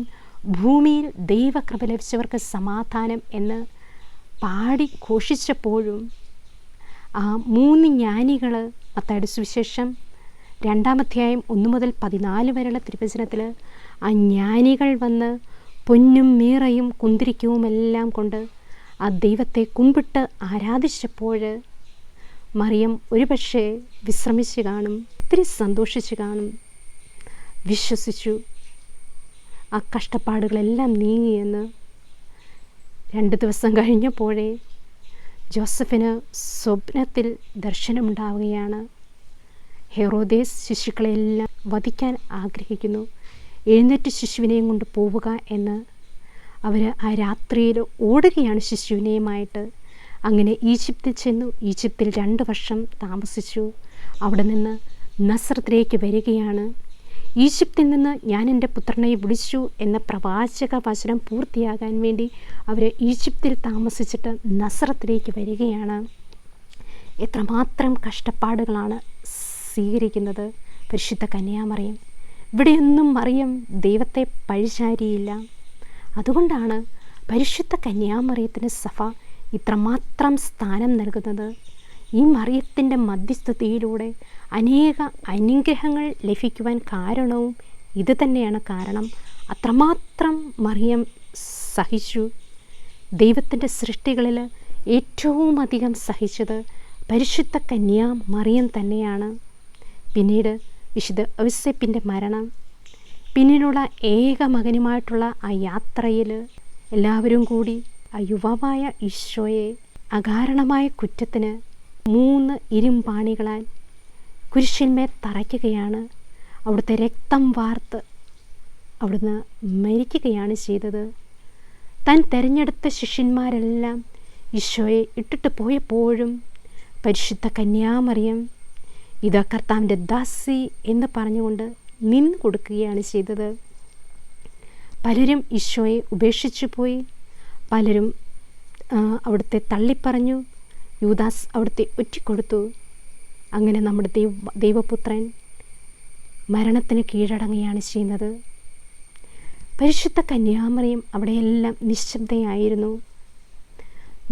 ഭൂമിയിൽ ദൈവകൃപ ലഭിച്ചവർക്ക് സമാധാനം എന്ന് പാടി ഘോഷിച്ചപ്പോഴും ആ 3 ജ്ഞാനികൾ മത്തായിയുടെ സുവിശേഷം 2-ാം അധ്യായം 1 മുതൽ 14 വരെയുള്ള തിരുവചനത്തിൽ ആ ജ്ഞാനികൾ വന്ന് പൊന്നും മീറയും കുന്തിരിക്കവും എല്ലാം കൊണ്ട് ആ ദൈവത്തെ കുമ്പിട്ട് ആരാധിച്ചപ്പോൾ മറിയം ഒരുപക്ഷെ വിശ്രമിച്ച് കാണും, ഒത്തിരി സന്തോഷിച്ച് കാണും, വിശ്വസിച്ചു. ആ കഷ്ടപ്പാടുകളെല്ലാം നീങ്ങിയെന്ന്. 2 ദിവസം കഴിഞ്ഞപ്പോഴേ ജോസഫിന് സ്വപ്നത്തിൽ ദർശനമുണ്ടാവുകയാണ്. ഹെറോദേസ് ശിശുക്കളെല്ലാം വധിക്കാൻ ആഗ്രഹിക്കുന്നു. എഴുന്നേറ്റ് ശിശുവിനെയും കൊണ്ട് പോവുക എന്ന് അവർ ആ രാത്രിയിൽ ഓടുകയാണ് ശിശുവിനെയുമായിട്ട്. അങ്ങനെ ഈജിപ്തിൽ ചെന്നു. ഈജിപ്തിൽ 2 വർഷം താമസിച്ചു. അവിടെ നിന്ന് നസ്രത്തിലേക്ക് വരികയാണ്. ഈജിപ്തിൽ നിന്ന് ഞാൻ എൻ്റെ പുത്രനെ വിളിച്ചു എന്ന പ്രവാചക വചനം പൂർത്തിയാകാൻ വേണ്ടി അവർ ഈജിപ്തിൽ താമസിച്ചിട്ട് നസ്രത്തിലേക്ക് വരികയാണ്. എത്രമാത്രം കഷ്ടപ്പാടുകളാണ് സ്വീകരിക്കുന്നത് പരിശുദ്ധ കന്യാമറിയം. ഇവിടെയൊന്നും മറിയം ദൈവത്തെ പഴിചാരിയില്ല. അതുകൊണ്ടാണ് പരിശുദ്ധ കന്യാമറിയത്തിന് സഭ ഇത്രമാത്രം സ്ഥാനം നൽകുന്നത്. ഈ മറിയത്തിൻ്റെ മധ്യസ്ഥതയിലൂടെ അനേക അനുഗ്രഹങ്ങൾ ലഭിക്കുവാൻ കാരണവും ഇത് തന്നെയാണ്. കാരണം അത്രമാത്രം മറിയം സഹിച്ചു. ദൈവത്തിൻ്റെ സൃഷ്ടികളിൽ ഏറ്റവും അധികം സഹിച്ചത് പരിശുദ്ധ കന്യാ മറിയം തന്നെയാണ്. പിന്നീട് വിശുദ്ധ ഔസേപ്പിൻ്റെ മരണം, പിന്നീടുള്ള ഏക മകനുമായിട്ടുള്ള ആ യാത്രയിൽ എല്ലാവരും കൂടി ആ യുവാവായ ഈശോയെ അകാരണമായ കുറ്റത്തിന് 3 ഇരുമ്പാണികളാൽ കുരിശിന്മേൽ തറയ്ക്കുകയാണ്. അവിടുത്തെ രക്തം വാർത്ത് അവിടുന്ന് മരിക്കുകയാണ് ചെയ്തത്. താൻ തിരഞ്ഞെടുത്ത ശിഷ്യന്മാരെല്ലാം ഈശോയെ ഇട്ടിട്ട് പോയപ്പോഴും പരിശുദ്ധ കന്യാമറിയം ഇതാ കർത്താവിൻ്റെ ദാസി എന്ന് പറഞ്ഞുകൊണ്ട് നിന്ന് കൊടുക്കുകയാണ് ചെയ്തത്. പലരും ഈശോയെ ഉപേക്ഷിച്ചു പോയി, പലരും അവിടുത്തെ തള്ളിപ്പറഞ്ഞു. യൂദാസ് അവിടുത്തെ ഒറ്റിക്കൊടുത്തു. അങ്ങനെ നമ്മുടെ ദൈവപുത്രൻ മരണത്തിന് കീഴടങ്ങുകയാണ് ചെയ്യുന്നത്. പരിശുദ്ധ കന്യാമറിയം അവിടെയെല്ലാം നിശബ്ദയായിരുന്നു.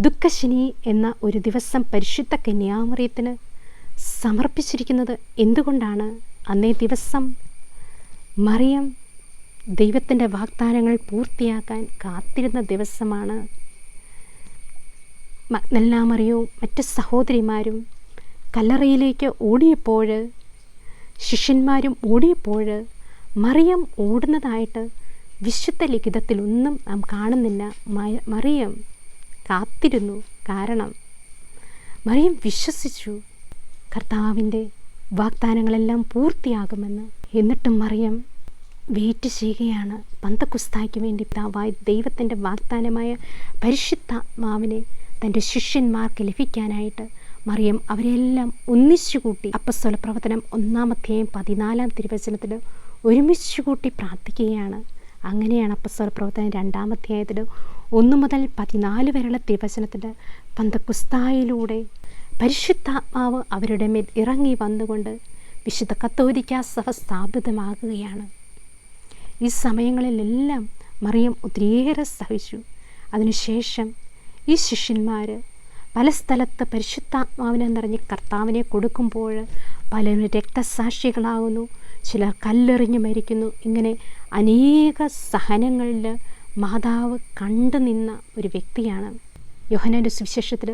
ദുഃഖശനി എന്ന ഒരു ദിവസം പരിശുദ്ധ കന്യാമറിയത്തിന് സമർപ്പിച്ചിരിക്കുന്നത് എന്തുകൊണ്ടാണ്? അന്നേ ദിവസം മറിയം ദൈവത്തിൻ്റെ വാഗ്ദാനങ്ങൾ പൂർത്തിയാക്കാൻ കാത്തിരുന്ന ദിവസമാണ്. മഗ്ദലന മറിയവും മറ്റ് സഹോദരിമാരും കല്ലറയിലേക്ക് ഓടിയപ്പോൾ, ശിഷ്യന്മാരും ഓടിയപ്പോൾ മറിയം ഓടുന്നതായിട്ട് വിശുദ്ധ ലിഖിതത്തിലൊന്നും നാം കാണുന്നില്ല. മറിയം കാത്തിരുന്നു. കാരണം മറിയം വിശ്വസിച്ചു കർത്താവിൻ്റെ വാഗ്ദാനങ്ങളെല്ലാം പൂർത്തിയാകുമെന്ന്. എന്നിട്ടും മറിയം വെയിറ്റ് ചെയ്യുകയാണ് പന്തക്കുസ്തായ്ക്ക് വേണ്ടി. ദൈവത്തിൻ്റെ വാഗ്ദാനമായ പരിശുദ്ധാത്മാവിനെ തൻ്റെ ശിഷ്യന്മാർക്ക് ലഭിക്കാനായിട്ട് മറിയം അവരെല്ലാം ഒന്നിച്ചുകൂട്ടി. അപ്പസ്തോല പ്രവർത്തനം 1-ാം അധ്യായം 14-ാം തിരുവചനത്തിൽ ഒരുമിച്ച് കൂട്ടി പ്രാർത്ഥിക്കുകയാണ്. അങ്ങനെയാണ് അപ്പസ്തോല പ്രവർത്തനം 2-ാം അധ്യായത്തിൽ 1 മുതൽ 14 വരെയുള്ള തിരുവചനത്തിൽ പന്തക്കുസ്തായിലൂടെ പരിശുദ്ധാത്മാവ് അവരുടെ മേൽ ഇറങ്ങി വന്നുകൊണ്ട് വിശുദ്ധ കത്തോലിക്കാ സഭ സ്ഥാപിതമാകുകയാണ്. ഈ സമയങ്ങളിലെല്ലാം മറിയം ഒത്തിരിയേറെ സഹിച്ചു. അതിനുശേഷം ഈ ശിഷ്യന്മാർ പല സ്ഥലത്ത് പരിശുദ്ധാത്മാവിനെ നിറഞ്ഞ് കർത്താവിനെ കൊടുക്കുമ്പോൾ പലരും രക്തസാക്ഷികളാകുന്നു, ചിലർ കല്ലെറിഞ്ഞ് മരിക്കുന്നു. ഇങ്ങനെ അനേക സഹനങ്ങളിൽ മാതാവ് കണ്ടു നിന്ന ഒരു വ്യക്തിയാണ്. യോഹന്നാൻ്റെ സുവിശേഷത്തിൽ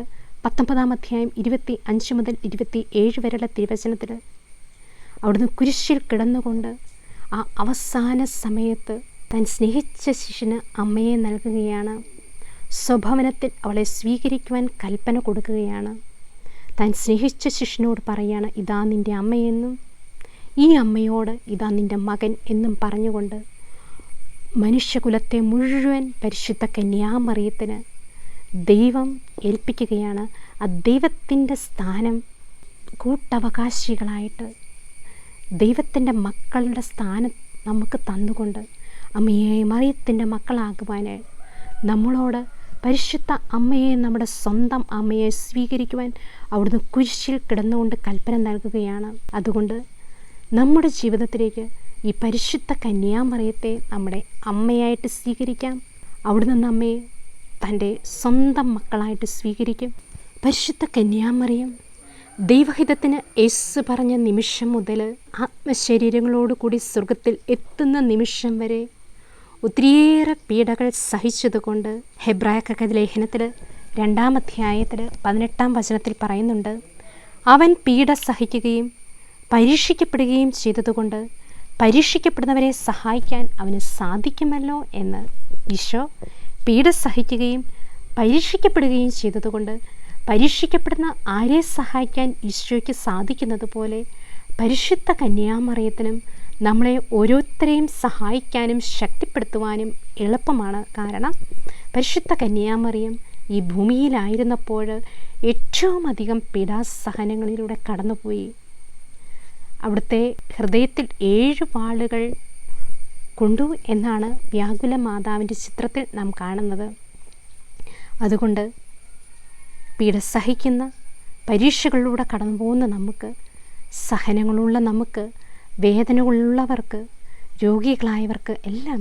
19 അധ്യായം 25 മുതൽ 27 വരെയുള്ള തിരുവചനത്തിൽ അവിടുന്ന് കുരിശിൽ കിടന്നുകൊണ്ട് ആ അവസാന സമയത്ത് താൻ സ്നേഹിച്ച ശിഷ്യന് അമ്മയെ നൽകുകയാണ്. സ്വഭവനത്തിൽ അവളെ സ്വീകരിക്കുവാൻ കൽപ്പന കൊടുക്കുകയാണ്. താൻ സ്നേഹിച്ച ശിഷ്യനോട് പറയുകയാണ്, ഇതാ നിൻ്റെ അമ്മയെന്നും ഈ അമ്മയോട് ഇതാ നിൻ്റെ മകൻ എന്നും പറഞ്ഞുകൊണ്ട് മനുഷ്യകുലത്തെ മുഴുവൻ പരിശുദ്ധ കന്യാമറിയത്തിന് ദൈവം ഏൽപ്പിക്കുകയാണ്. ആ ദൈവത്തിൻ്റെ സ്ഥാനം കൂട്ടവകാശികളായിട്ട് ദൈവത്തിൻ്റെ മക്കളുടെ സ്ഥാനം നമുക്ക് തന്നുകൊണ്ട് അമ്മയെ മറിയത്തിൻ്റെ മക്കളാകുവാനായി നമ്മളോട് പരിശുദ്ധ അമ്മയെ, നമ്മുടെ സ്വന്തം അമ്മയെ സ്വീകരിക്കുവാൻ അവിടുന്ന് കുരിശിൽ കിടന്നുകൊണ്ട് കൽപ്പന നൽകുകയാണ്. അതുകൊണ്ട് നമ്മുടെ ജീവിതത്തിലേക്ക് ഈ പരിശുദ്ധ കന്യാമറിയത്തെ നമ്മുടെ അമ്മയായിട്ട് സ്വീകരിക്കാം. അവിടുന്ന് നമ്മെ തൻ്റെ സ്വന്തം മക്കളായിട്ട് സ്വീകരിക്കും. പരിശുദ്ധ കന്യാമറിയം ദൈവഹിതത്തിന് യേശു പറഞ്ഞ നിമിഷം മുതൽ ആത്മശരീരങ്ങളോടുകൂടി സ്വർഗത്തിൽ എത്തുന്ന നിമിഷം വരെ ഒത്തിരിയേറെ പീഡകൾ സഹിച്ചതുകൊണ്ട് ഹെബ്രായ ലേഖനത്തിൽ 2-ാം അധ്യായത്തിൽ 18-ാം വചനത്തിൽ പറയുന്നുണ്ട്, അവൻ പീഡ സഹിക്കുകയും പരീക്ഷിക്കപ്പെടുകയും ചെയ്തതുകൊണ്ട് പരീക്ഷിക്കപ്പെടുന്നവരെ സഹായിക്കാൻ അവന് സാധിക്കുമല്ലോ എന്ന്. ഈശോ പീഡ സഹിക്കുകയും പരീക്ഷിക്കപ്പെടുകയും ചെയ്തതുകൊണ്ട് പരീക്ഷിക്കപ്പെടുന്ന ആരെ സഹായിക്കാൻ ഈശോയ്ക്ക് സാധിക്കുന്നത് പോലെ പരിശുദ്ധ കന്യാമറിയത്തിനും നമ്മളെ ഓരോരുത്തരെയും സഹായിക്കാനും ശക്തിപ്പെടുത്തുവാനും എളുപ്പമാണ്. കാരണം പരിശുദ്ധ കന്യാമറിയം ഈ ഭൂമിയിലായിരുന്നപ്പോൾ ഏറ്റവും അധികം പീഡാസഹനങ്ങളിലൂടെ കടന്നുപോയി. അവിടുത്തെ ഹൃദയത്തിൽ 7 വാളുകൾ കൊണ്ടു എന്നാണ് വ്യാകുല മാതാവിൻ്റെ ചിത്രത്തിൽ നാം കാണുന്നത്. അതുകൊണ്ട് പീഡ സഹിക്കുന്ന പരീക്ഷകളിലൂടെ കടന്നു പോകുന്ന നമുക്ക്, സഹനങ്ങളുള്ള നമുക്ക്, വേദനകളുള്ളവർക്ക്, രോഗികളായവർക്ക് എല്ലാം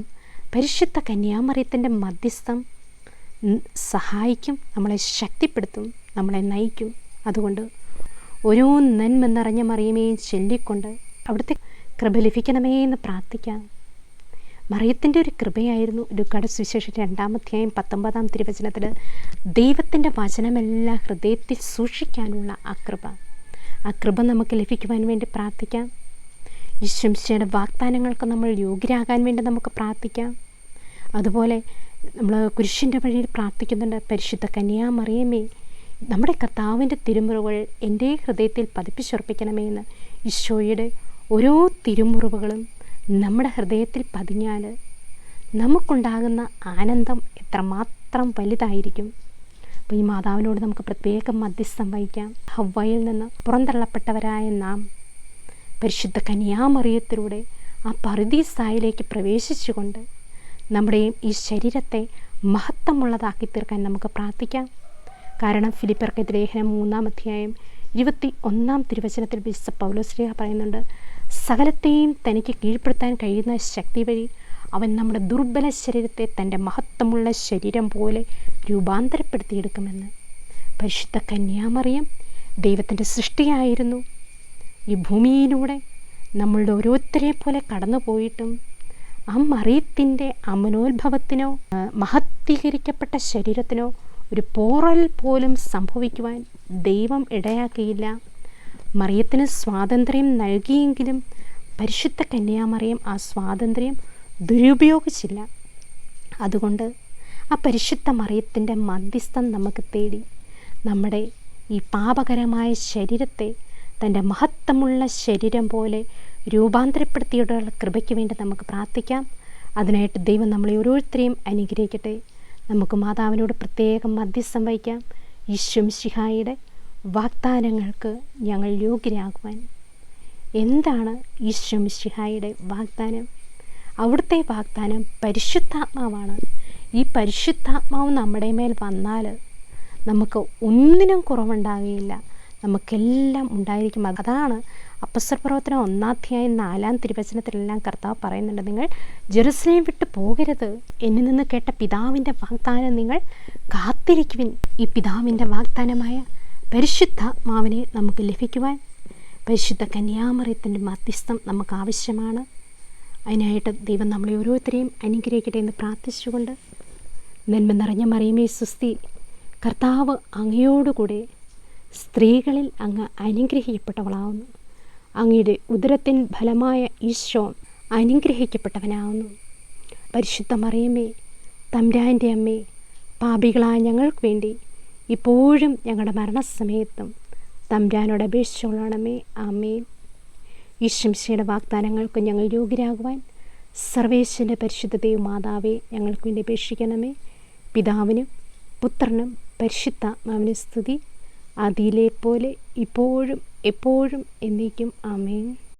പരിശുദ്ധ കന്യാമറിയത്തിൻ്റെ മധ്യസ്ഥം സഹായിക്കും, നമ്മളെ ശക്തിപ്പെടുത്തും, നമ്മളെ നയിക്കും. അതുകൊണ്ട് ഓരോ നന്മ നിറഞ്ഞ മറിയമേയും ചൊല്ലിക്കൊണ്ട് അവിടുത്തെ കൃപ ലഭിക്കണമേ എന്ന് പ്രാർത്ഥിക്കാം. മറിയത്തിൻ്റെ ഒരു കൃപയായിരുന്നു ലൂക്കായുടെ സുവിശേഷം 2-ാം അധ്യായം 19-ാം തിരുവചനത്തിൽ ദൈവത്തിൻ്റെ വചനമെല്ലാം ഹൃദയത്തിൽ സൂക്ഷിക്കാനുള്ള ആ കൃപ നമുക്ക് ലഭിക്കുവാൻ വേണ്ടി പ്രാർത്ഥിക്കാം. ഈശോയുടെ വാഗ്ദാനങ്ങൾക്ക് നമ്മൾ യോഗ്യരാകാൻ വേണ്ടി നമുക്ക് പ്രാർത്ഥിക്കാം. അതുപോലെ നമ്മൾ കുരിശിൻ്റെ വഴിയിൽ പ്രാർത്ഥിക്കുന്നുണ്ട്, പരിശുദ്ധ കന്യാമറിയമേ നമ്മുടെ കർത്താവിൻ്റെ തിരുമുറിവുകൾ എൻ്റെ ഹൃദയത്തിൽ പതിപ്പിച്ചുറപ്പിക്കണമേ എന്ന്. ഈശോയുടെ ഓരോ തിരുമുറിവുകളും നമ്മുടെ ഹൃദയത്തിൽ പതിഞ്ഞാൽ നമുക്കുണ്ടാകുന്ന ആനന്ദം എത്രമാത്രം വലുതായിരിക്കും. അപ്പോൾ ഈ മാതാവിനോട് നമുക്ക് പ്രത്യേകം മധ്യസ്ഥം വഹിക്കാം. ഹവ്വയിൽ നിന്ന് പുറന്തള്ളപ്പെട്ടവരായ നാം പരിശുദ്ധ കന്യാമറിയത്തിലൂടെ ആ പറുദീസായിലേക്ക് പ്രവേശിച്ചുകൊണ്ട് നമ്മുടെയും ഈ ശരീരത്തെ മഹത്വമുള്ളതാക്കി തീർക്കാൻ നമുക്ക് പ്രാർത്ഥിക്കാം. കാരണം ഫിലിപ്പിയർക്ക് ലേഖനം 3-ാം അധ്യായം 21-ാം തിരുവചനത്തിൽ ബിഷപ്പ് പൗലോസ് ശ്ലീഹ പറയുന്നുണ്ട്, സകലത്തെയും തനിക്ക് കീഴ്പ്പെടുത്താൻ കഴിയുന്ന ശക്തി വഴി അവൻ നമ്മുടെ ദുർബല ശരീരത്തെ തൻ്റെ മഹത്വമുള്ള ശരീരം പോലെ രൂപാന്തരപ്പെടുത്തിയെടുക്കുമെന്ന്. പരിശുദ്ധ കന്യാമറിയം ദൈവത്തിൻ്റെ സൃഷ്ടിയായിരുന്നു. ഈ ഭൂമിയിലൂടെ നമ്മളുടെ ഓരോരുത്തരെ പോലെ കടന്നു പോയിട്ടും ആ മറിയത്തിൻ്റെ അമനോത്ഭവത്തിനോ മഹത്വീകരിക്കപ്പെട്ട ശരീരത്തിനോ ഒരു പോറൽ പോലും സംഭവിക്കുവാൻ ദൈവം ഇടയാക്കിയില്ല. മറിയത്തിന് സ്വാതന്ത്ര്യം നൽകിയെങ്കിലും പരിശുദ്ധ കന്യാമറിയം ആ സ്വാതന്ത്ര്യം ദുരുപയോഗിച്ചില്ല. അതുകൊണ്ട് ആ പരിശുദ്ധ മറിയത്തിൻ്റെ മധ്യസ്ഥം നമുക്ക് തേടി നമ്മുടെ ഈ പാപകരമായ ശരീരത്തെ തൻ്റെ മഹത്വമുള്ള ശരീരം പോലെ രൂപാന്തരപ്പെടുത്തിയുള്ള കൃപയ്ക്ക് വേണ്ടി നമുക്ക് പ്രാർത്ഥിക്കാം. അതിനായിട്ട് ദൈവം നമ്മളെ ഓരോരുത്തരെയും അനുഗ്രഹിക്കട്ടെ. നമുക്ക് മാതാവിനോട് പ്രത്യേകം മധ്യസ്ഥം വഹിക്കാം. ഈശോ മിശിഹായുടെ വാഗ്ദാനങ്ങൾക്ക് ഞങ്ങൾ യോഗ്യരാകുവാൻ. എന്താണ് ഈശോ മിശിഹായുടെ വാഗ്ദാനം? അവിടുത്തെ വാഗ്ദാനം പരിശുദ്ധാത്മാവാണ്. ഈ പരിശുദ്ധാത്മാവ് നമ്മുടെ മേൽ വന്നാൽ നമുക്ക് ഒന്നിനും കുറവുണ്ടാകുകയില്ല. നമുക്കെല്ലാം ഉണ്ടായിരിക്കും. അതാണ് അപ്പസ്തല പ്രവർത്തനം 1:4 കർത്താവ് പറയുന്നുണ്ട്, നിങ്ങൾ ജെറുസലേം വിട്ട് പോകരുത്. എന്നിൽ നിന്ന് കേട്ട പിതാവിൻ്റെ വാഗ്ദാനം നിങ്ങൾ കാത്തിരിക്കുവിൻ. ഈ പിതാവിൻ്റെ വാഗ്ദാനമായ പരിശുദ്ധാത്മാവിനെ നമുക്ക് ലഭിക്കുവാൻ പരിശുദ്ധ കന്യാമറിയത്തിൻ്റെ മധ്യസ്ഥം നമുക്ക് ആവശ്യമാണ്. അതിനായിട്ട് ദൈവം നമ്മളെ ഓരോരുത്തരെയും അനുഗ്രഹിക്കട്ടെ എന്ന് പ്രാർത്ഥിച്ചുകൊണ്ട്, നന്മ നിറഞ്ഞ മറിയമേ സ്വസ്തി, കർത്താവ് അങ്ങയോടുകൂടെ സ്ത്രീകളിൽ അങ്ങ് അനുഗ്രഹിക്കപ്പെട്ടവളാവുന്നു. അങ്ങയുടെ ഉദരത്തിൻ ഫലമായ ഈശോ അനുഗ്രഹിക്കപ്പെട്ടവനാവുന്നു. പരിശുദ്ധ മറിയമേ, തമ്പുരാൻ്റെ അമ്മേ, പാപികളായ ഞങ്ങൾക്ക് വേണ്ടി ഇപ്പോഴും ഞങ്ങളുടെ മരണസമയത്തും തമ്പുരാനോട് അപേക്ഷിച്ചുകൊള്ളണമേ. ആമേൻ. ഈശംശയുടെ വാഗ്ദാനങ്ങൾക്ക് ഞങ്ങൾ യോഗ്യരാകുവാൻ സർവേശ്വരൻ്റെ പരിശുദ്ധ ദൈവമാതാവേ, ഞങ്ങൾക്ക് വേണ്ടി അപേക്ഷിക്കണമേ. പിതാവിനും പുത്രനും പരിശുദ്ധാത്മാവിനും സ്തുതി, ആദിയിലെ പോലെ ഇപ്പോഴും എപ്പോഴും എന്നേക്കും. ആമേൻ.